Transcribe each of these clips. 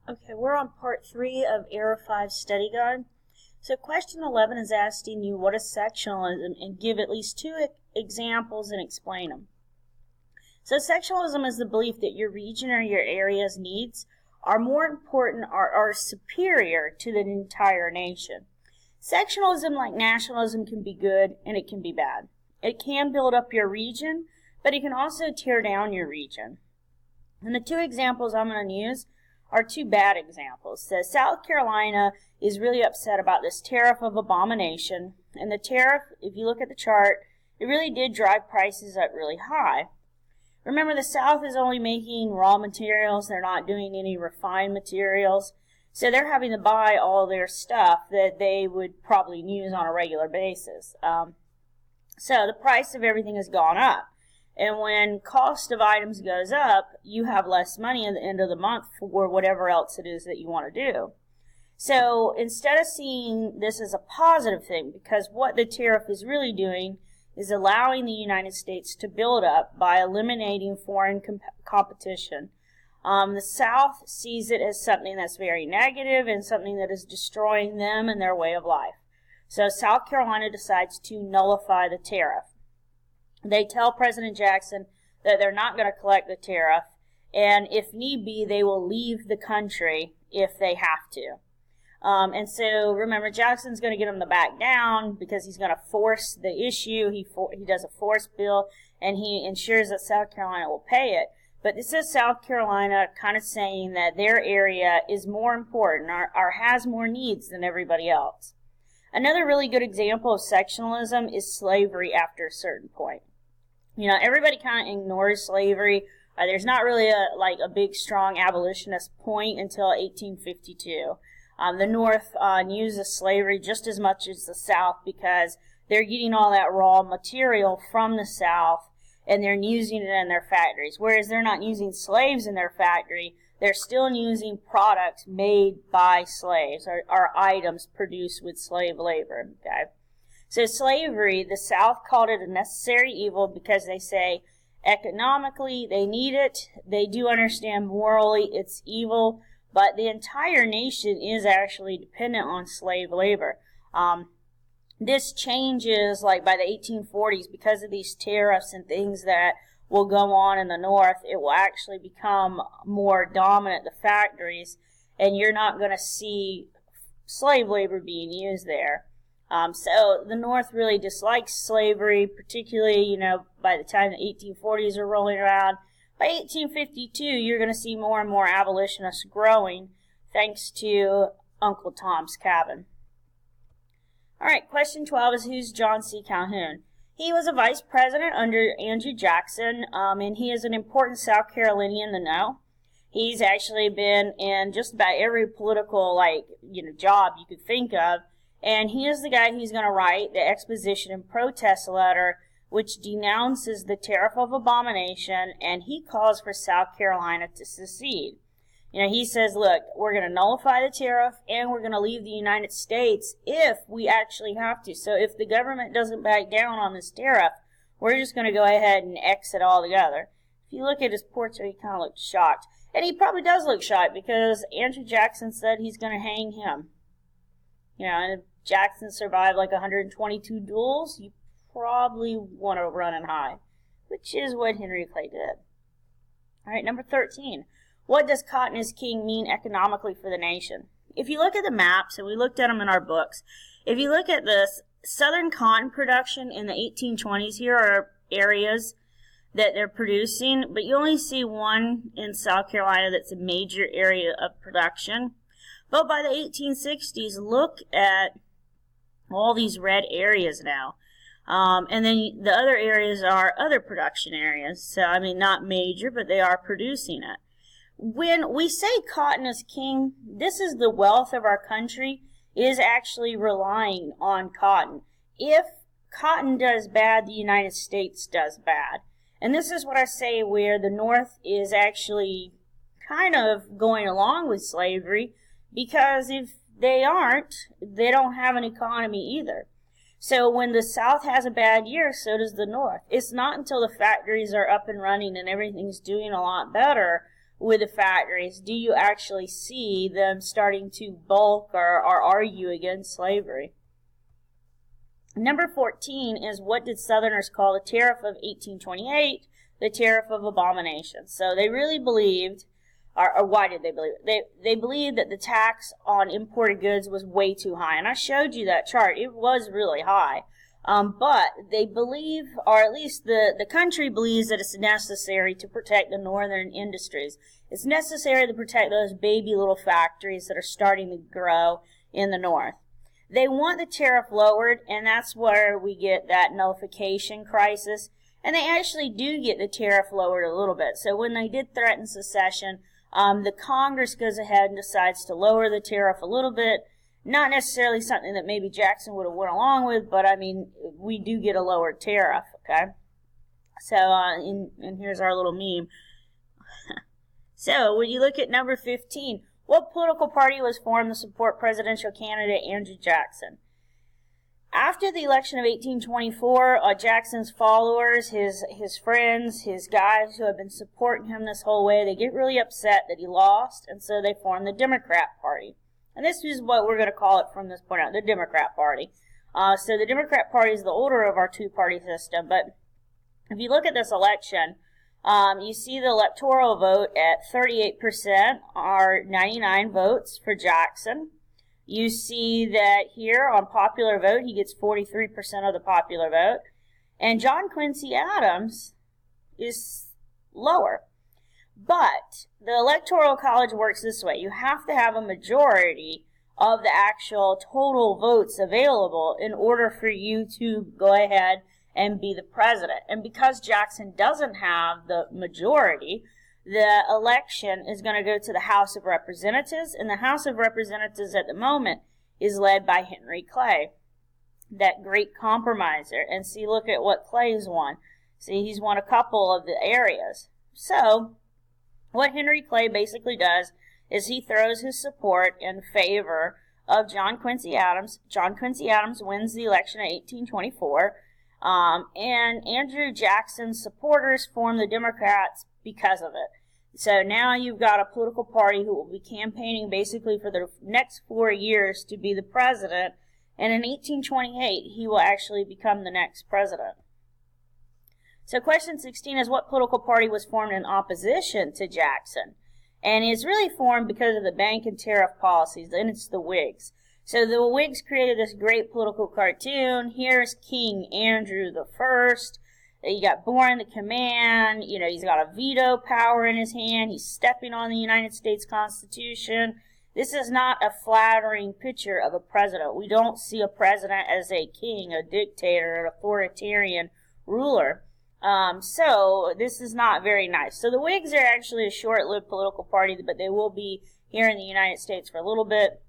Okay, we're on part 3 of Era 5 Study Guide. So question 11 is asking you what is sectionalism and give at least 2 examples and explain them. So sectionalism is the belief that your region or your area's needs are more important or are superior to the entire nation. Sectionalism, like nationalism, can be good and it can be bad. It can build up your region, but it can also tear down your region. And the 2 examples I'm going to use are 2 bad examples. So South Carolina is really upset about this tariff of abomination. And the tariff, if you look at the chart, it really did drive prices up really high. Remember, the South is only making raw materials. They're not doing any refined materials. So they're having to buy all their stuff that they would probably use on a regular basis. So the price of everything has gone up. And when cost of items goes up, you have less money at the end of the month for whatever else it is that you want to do. So instead of seeing this as a positive thing, because what the tariff is really doing is allowing the United States to build up by eliminating foreign competition. The South sees it as something that's very negative and something that is destroying them and their way of life. So South Carolina decides to nullify the tariff. They tell President Jackson that they're not going to collect the tariff, and if need be, they will leave the country if they have to. And so, remember, Jackson's going to get them to back down because he's going to force the issue. He does a force bill, and he ensures that South Carolina will pay it. But this is South Carolina kind of saying that their area is more important or has more needs than everybody else. Another really good example of sectionalism is slavery after a certain point. You know, everybody kind of ignores slavery. There's not really a big, strong abolitionist point until 1852. The North uses slavery just as much as the South because they're getting all that raw material from the South and they're using it in their factories. Whereas they're not using slaves in their factory, they're still using products made by slaves or items produced with slave labor. Okay. So slavery, the South called it a necessary evil because they say economically they need it. They do understand morally it's evil, but the entire nation is actually dependent on slave labor. This changes like by the 1840s because of these tariffs and things that will go on in the North. It will actually become more dominant, the factories, and you're not going to see slave labor being used there. So the North really dislikes slavery, particularly, by the time the 1840s are rolling around. By 1852, you're going to see more and more abolitionists growing thanks to Uncle Tom's Cabin. All right, question 12 is who's John C. Calhoun? He was a vice president under Andrew Jackson, and he is an important South Carolinian to know. He's actually been in just about every political, job you could think of. And he is the guy who's going to write the exposition and protest letter, which denounces the tariff of abomination, and he calls for South Carolina to secede. He says, look, we're going to nullify the tariff, and we're going to leave the United States if we actually have to. So if the government doesn't back down on this tariff, we're just going to go ahead and exit altogether. If you look at his portrait, he kind of looks shocked. And he probably does look shocked because Andrew Jackson said he's going to hang him. And if Jackson survived 122 duels, you probably want to run and hide, which is what Henry Clay did. All right, number 13. What does cotton is king mean economically for the nation? If you look at the maps, and we looked at them in our books, if you look at this, southern cotton production in the 1820s, here are areas that they're producing, but you only see one in South Carolina that's a major area of production. But by the 1860s, look at all these red areas now. And then the other areas are other production areas. So, not major, but they are producing it. When we say cotton is king, this is the wealth of our country is actually relying on cotton. If cotton does bad, the United States does bad. And this is what I say where the North is actually kind of going along with slavery, because if they aren't, they don't have an economy either. So when the South has a bad year, so does the North. It's not until the factories are up and running and everything's doing a lot better with the factories, do you actually see them starting to bulk or argue against slavery? Number 14 is, what did Southerners call the Tariff of 1828, the Tariff of Abomination? So they really believed, or why did they believe it? They believed that the tax on imported goods was way too high. And I showed you that chart. It was really high. But they believe, or at least the country believes, that it's necessary to protect the northern industries. It's necessary to protect those baby little factories that are starting to grow in the north. They want the tariff lowered, and that's where we get that nullification crisis. And they actually do get the tariff lowered a little bit. So when they did threaten secession, the Congress goes ahead and decides to lower the tariff a little bit. Not necessarily something that maybe Jackson would have went along with, but I mean, we do get a lower tariff, okay? So, and here's our little meme. So, when you look at number 15, what political party was formed to support presidential candidate Andrew Jackson? After the election of 1824, Jackson's followers, his friends, his guys who have been supporting him this whole way, they get really upset that he lost, and so they form the Democrat Party. And this is what we're going to call it from this point out, the Democrat Party. So the Democrat Party is the older of our two-party system. But if you look at this election, you see the electoral vote at 38% are 99 votes for Jackson. You see that here on popular vote, he gets 43% of the popular vote. And John Quincy Adams is lower. But the Electoral College works this way. You have to have a majority of the actual total votes available in order for you to go ahead and be the president. And because Jackson doesn't have the majority, the election is going to go to the House of Representatives. And the House of Representatives at the moment is led by Henry Clay, that great compromiser. And see, look at what Clay's won. See, he's won a couple of the areas. So what Henry Clay basically does is he throws his support in favor of John Quincy Adams. John Quincy Adams wins the election in 1824, and Andrew Jackson's supporters form the Democrats because of it. So now you've got a political party who will be campaigning basically for the next 4 years to be the president, and in 1828 he will actually become the next president. So question 16 is, what political party was formed in opposition to Jackson? And it's really formed because of the bank and tariff policies, and it's the Whigs. So the Whigs created this great political cartoon. Here's King Andrew I. He got born to command. You know, he's got a veto power in his hand. He's stepping on the United States Constitution. This is not a flattering picture of a president. We don't see a president as a king, a dictator, an authoritarian ruler. So this is not very nice. So the Whigs are actually a short-lived political party, but they will be here in the United States for a little bit.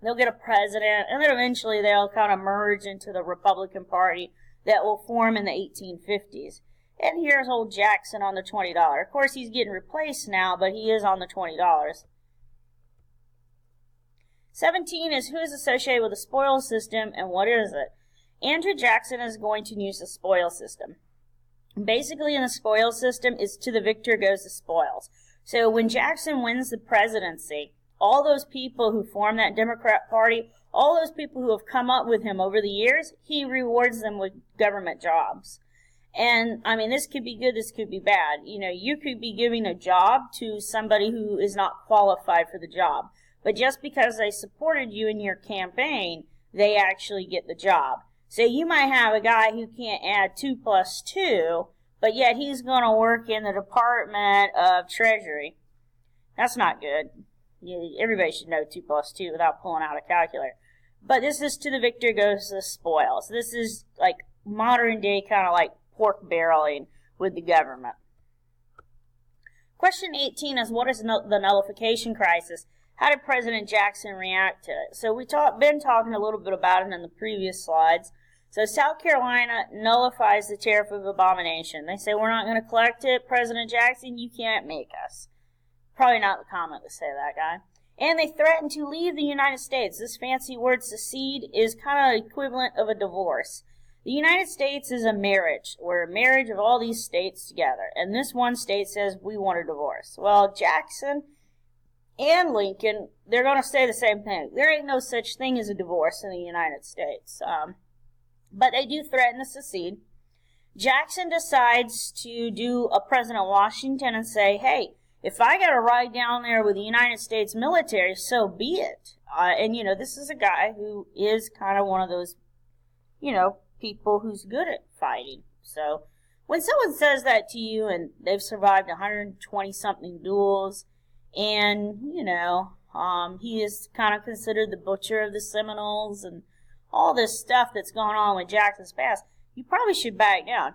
They'll get a president, and then eventually they'll kind of merge into the Republican Party that will form in the 1850s. And here's old Jackson on the $20. Of course, he's getting replaced now, but he is on the $20. 17 is, who is associated with the spoils system, and what is it? Andrew Jackson is going to use the spoils system. Basically, in the spoils system, is to the victor goes the spoils. So when Jackson wins the presidency, all those people who form that Democrat Party, all those people who have come up with him over the years, he rewards them with government jobs. And, I mean, this could be good, this could be bad. You know, you could be giving a job to somebody who is not qualified for the job. But just because they supported you in your campaign, they actually get the job. So you might have a guy who can't add 2 plus 2, but yet he's going to work in the Department of Treasury. That's not good. Everybody should know 2 plus 2 without pulling out a calculator. But this is to the victor goes the spoils. This is like modern day kind of like pork barreling with the government. Question 18 is, what is the nullification crisis? How did President Jackson react to it? So we've been talking a little bit about it in the previous slides. So South Carolina nullifies the Tariff of Abomination. They say, we're not going to collect it, President Jackson, you can't make us. Probably not the comment to say that, guy. And they threaten to leave the United States. This fancy word secede is kind of equivalent of a divorce. The The United States is a marriage. We're a marriage of all these states together. And this one state says we want a divorce. Well, Jackson and Lincoln, they're going to say the same thing. There ain't no such thing as a divorce in the United States. But they do threaten to secede. Jackson decides to do a President Washington and say, hey, if I got to ride down there with the United States military, so be it. And, this is a guy who is kind of one of those, people who's good at fighting. So when someone says that to you and they've survived 120-something duels and, he is kind of considered the butcher of the Seminoles and all this stuff that's going on with Jackson's past, you probably should back down.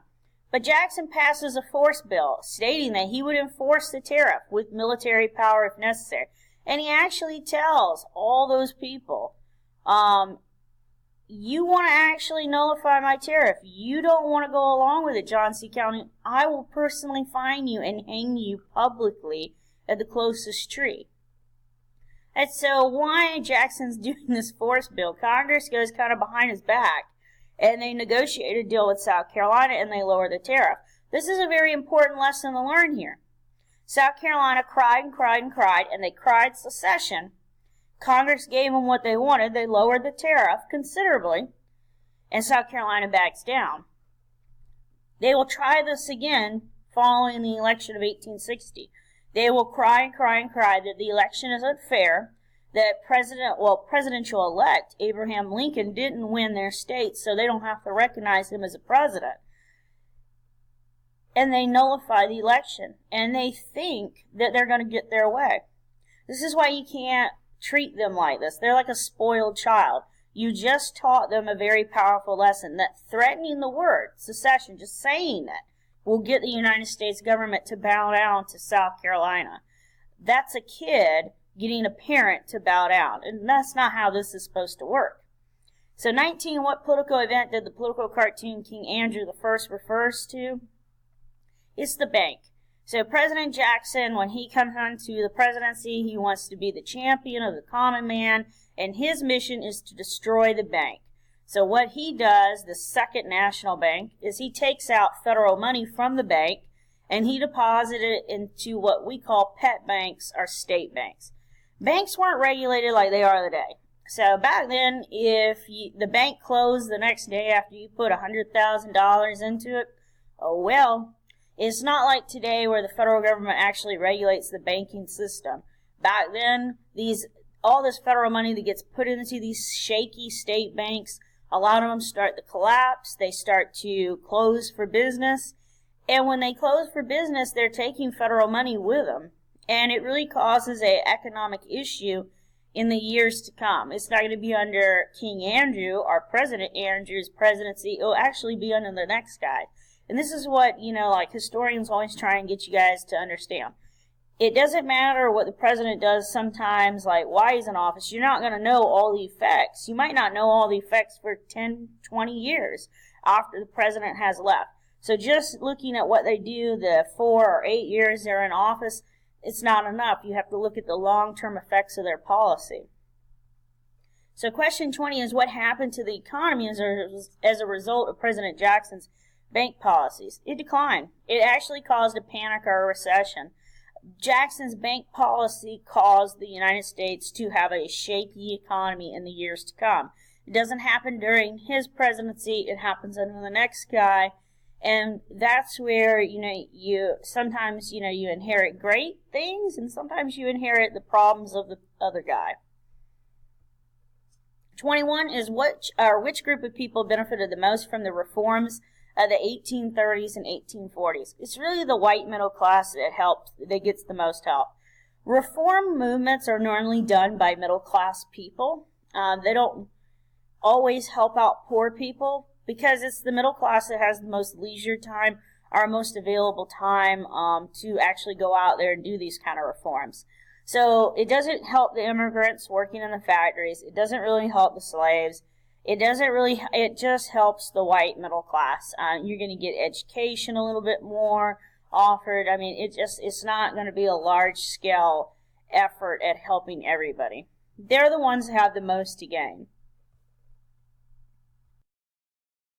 But Jackson passes a force bill stating that he would enforce the tariff with military power if necessary. And he actually tells all those people, you want to actually nullify my tariff. You don't want to go along with it, Johnson County. I will personally fine you and hang you publicly at the closest tree. And so why Jackson's doing this force bill, Congress goes kind of behind his back, and they negotiate a deal with South Carolina, and they lower the tariff. This is a very important lesson to learn here. South Carolina cried and cried and cried, and they cried secession. Congress gave them what they wanted. They lowered the tariff considerably, and South Carolina backs down. They will try this again following the election of 1860. They will cry and cry and cry that the election is unfair, that presidential-elect Abraham Lincoln didn't win their state, so they don't have to recognize him as a president. And they nullify the election, and they think that they're going to get their way. This is why you can't treat them like this. They're like a spoiled child. You just taught them a very powerful lesson that threatening the word secession, just saying that, will get the United States government to bow down to South Carolina. That's a kid getting a parent to bow down, and that's not how this is supposed to work. So 19, what political event did the political cartoon King Andrew I refers to? It's the bank. So President Jackson, when he comes onto the presidency, he wants to be the champion of the common man, and his mission is to destroy the bank. So what he does, the Second National Bank, is he takes out federal money from the bank, and he deposited it into what we call pet banks or state banks. Banks weren't regulated like they are today. So back then, if the bank closed the next day after you put $100,000 into it, oh well. It's not like today where the federal government actually regulates the banking system. Back then, all this federal money that gets put into these shaky state banks, a lot of them start to collapse. They start to close for business. And when they close for business, they're taking federal money with them. And it really causes an economic issue in the years to come. It's not going to be under King Andrew or President Andrew's presidency. It'll actually be under the next guy. And this is what, historians always try and get you guys to understand. It doesn't matter what the president does sometimes, like why he's in office. You're not going to know all the effects. You might not know all the effects for 10, 20 years after the president has left. So just looking at what they do the 4 or 8 years they're in office, it's not enough. You have to look at the long-term effects of their policy. So question 20 is what happened to the economy as a result of President Jackson's bank policies? It declined. It actually caused a panic or a recession. Jackson's bank policy caused the United States to have a shaky economy in the years to come. It doesn't happen during his presidency. It happens under the next guy. And that's where, you sometimes, you inherit great things and sometimes you inherit the problems of the other guy. 21 is which group of people benefited the most from the reforms of the 1830s and 1840s. It's really the white middle class that gets the most help. Reform movements are normally done by middle class people. They don't always help out poor people because it's the middle class that has the most leisure time or most available time to actually go out there and do these kind of reforms. So it doesn't help the immigrants working in the factories. It doesn't really help the slaves. It just helps the white middle class. You're going to get education a little bit more offered. I mean, it's not going to be a large scale effort at helping everybody. They're the ones that have the most to gain.